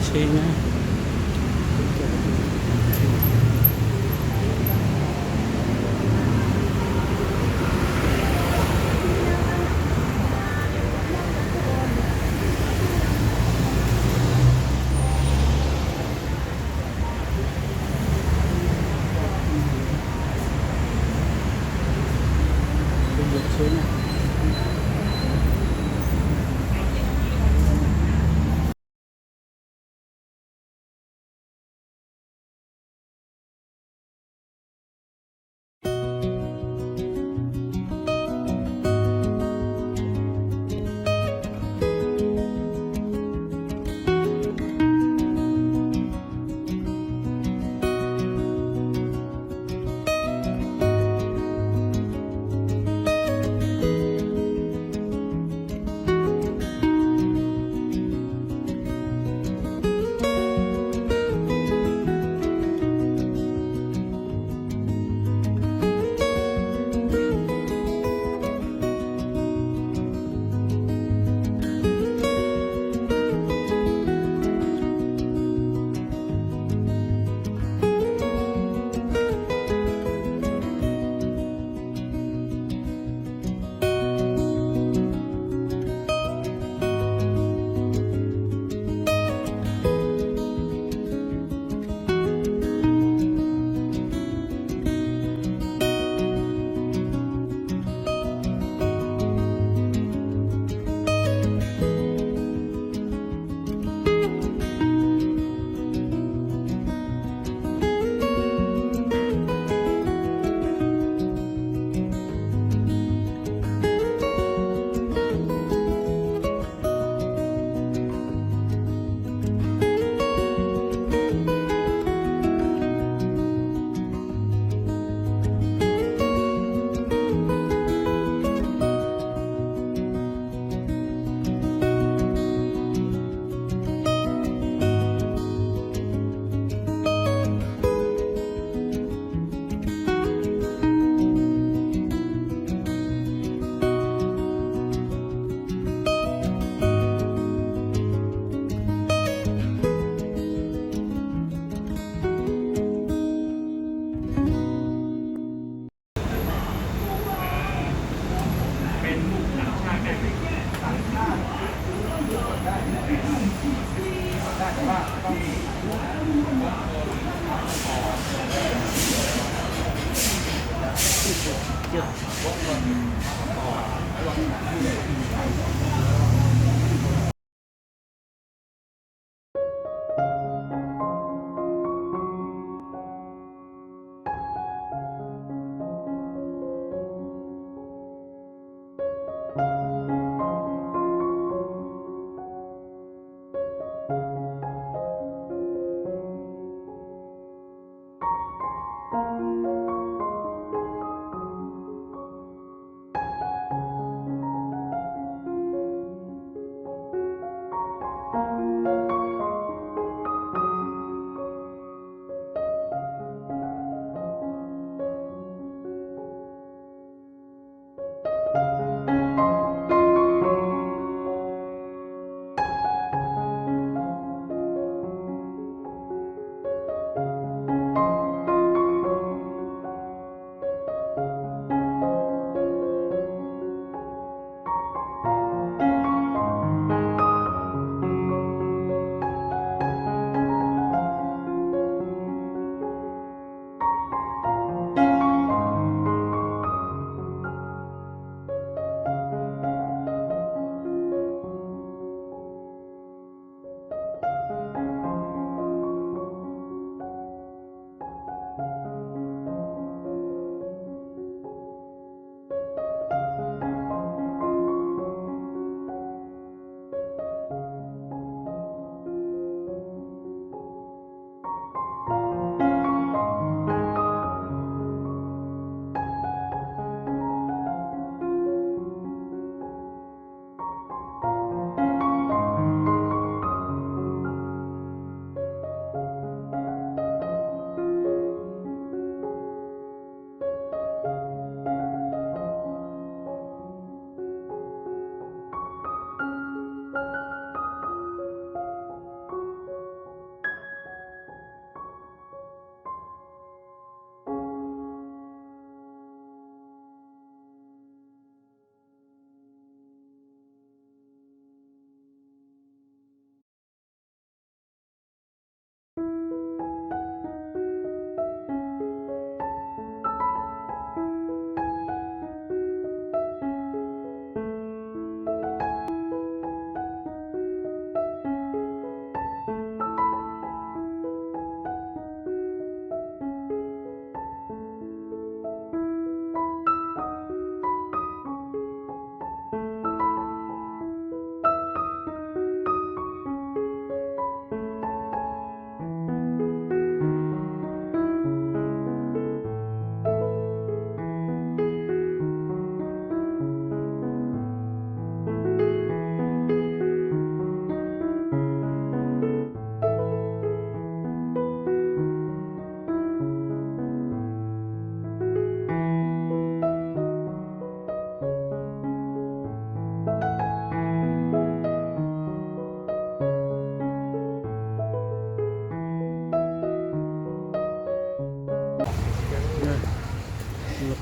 China. China.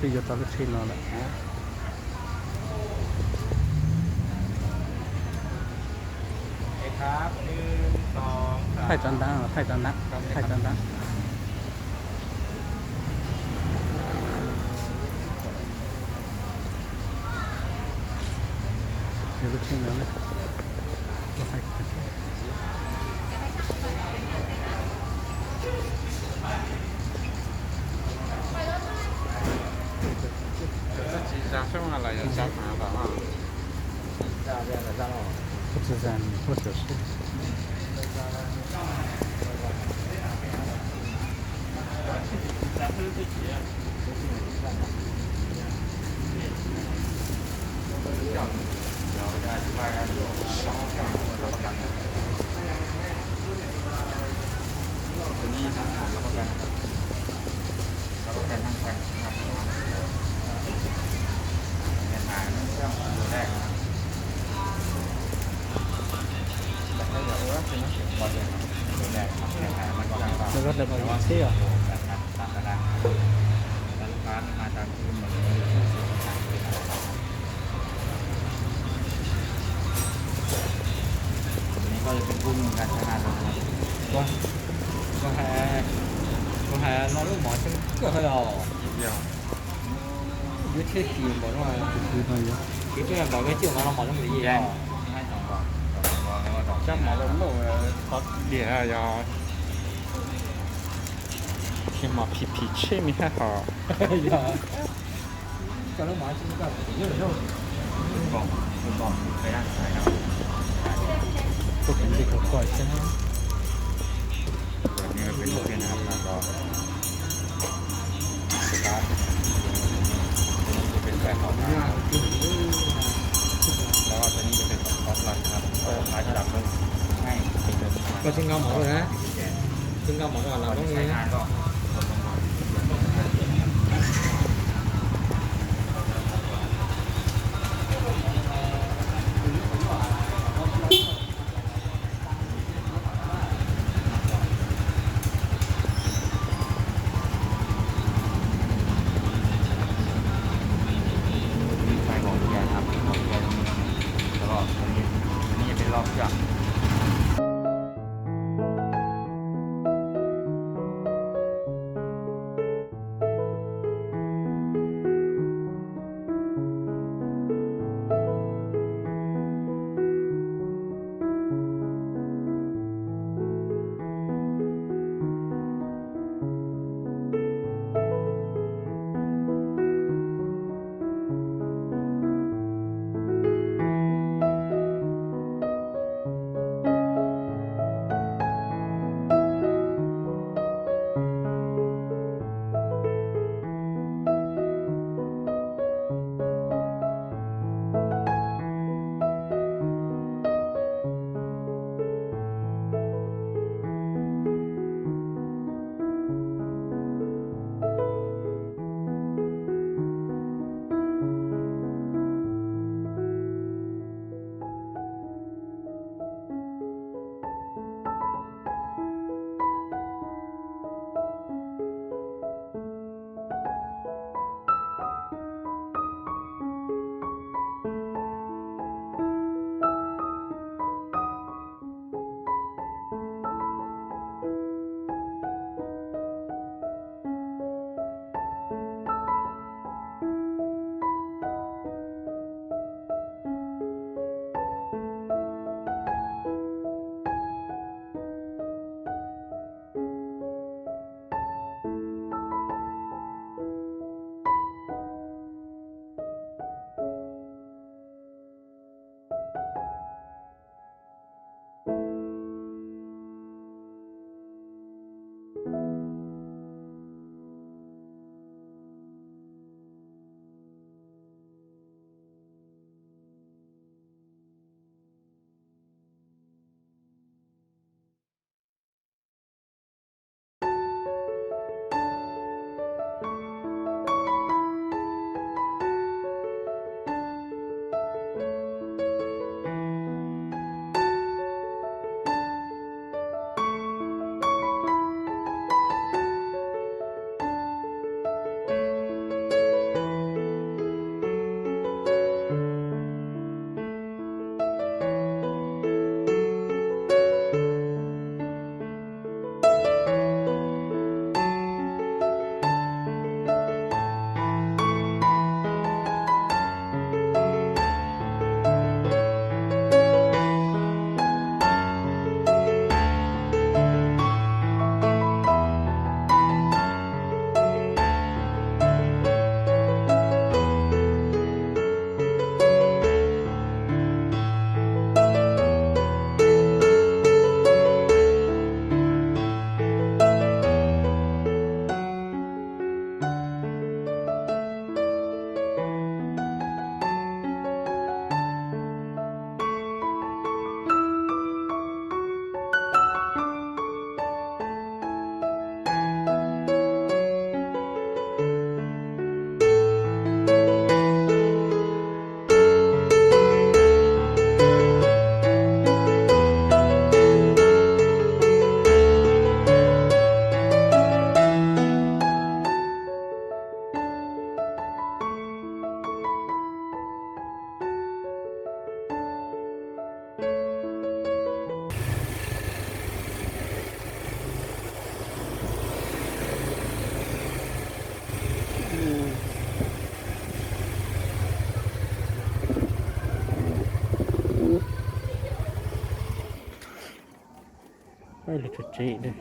是有到了吹闹了。ครับ1 2 3太简单了，太简单，太简单。有个清凉的，我还看。加上อะไรอ่ะจับหาแบบว่า不自在，不合适。ตัวนี้ทั้งหมดรับประกันรับประกันทั้งแพ็คนะครับแผ่นหายเครื่องตัวแรกนะครับแต่ถ้าเกิดว่าเป็นเสียงบอลเลยตัวแรกแผ่นหายมันก็ได้ป่ะ แล้วก็จะมาเที่ยว ตามตารางแล้วลูกค้ามาตามคืนหมดเลยอันนี้ก็จะเป็นรุ่นการใช้งานแล้วนะครับ 我还拿肉毛巾割开了， เดียว 有铁皮毛什么，地方有。就这样搞个旧毛毛这么一 แย่ 样 ง。ให้2 กล่องแล้วก็ดอก 这毛的肉好脸啊要天马皮皮切没太好呀，搞肉毛巾干有肉。 กล่องกล่องไปด้านซ้ายครับ 不肯这个怪声。 ตัวนี้เป็นลูกเพียนนะครับแล้วก็สตาร์ทตัวนี้จะเป็นแฟนของแล้วก็ตัวนี้จะเป็นของคอสลันครับก็ขายระดับรถให้เป็นเดินทาง ก็ชิ้นเงาหมอเลยนะชิ้นเงาหมอก่อนเราต้อง ใช้ นี้ งานก็กดลงก่อนไฟของแกครับของแกตรงนี้แล้วก็ตรงนี้จะเป็นรอบเครื่อง le cuci deh.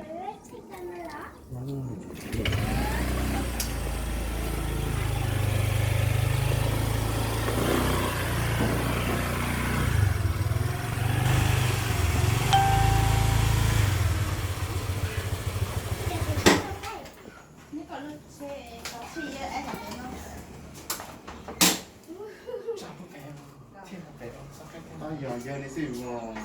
Cuci. Ai giờ giờ này xỉu ngon.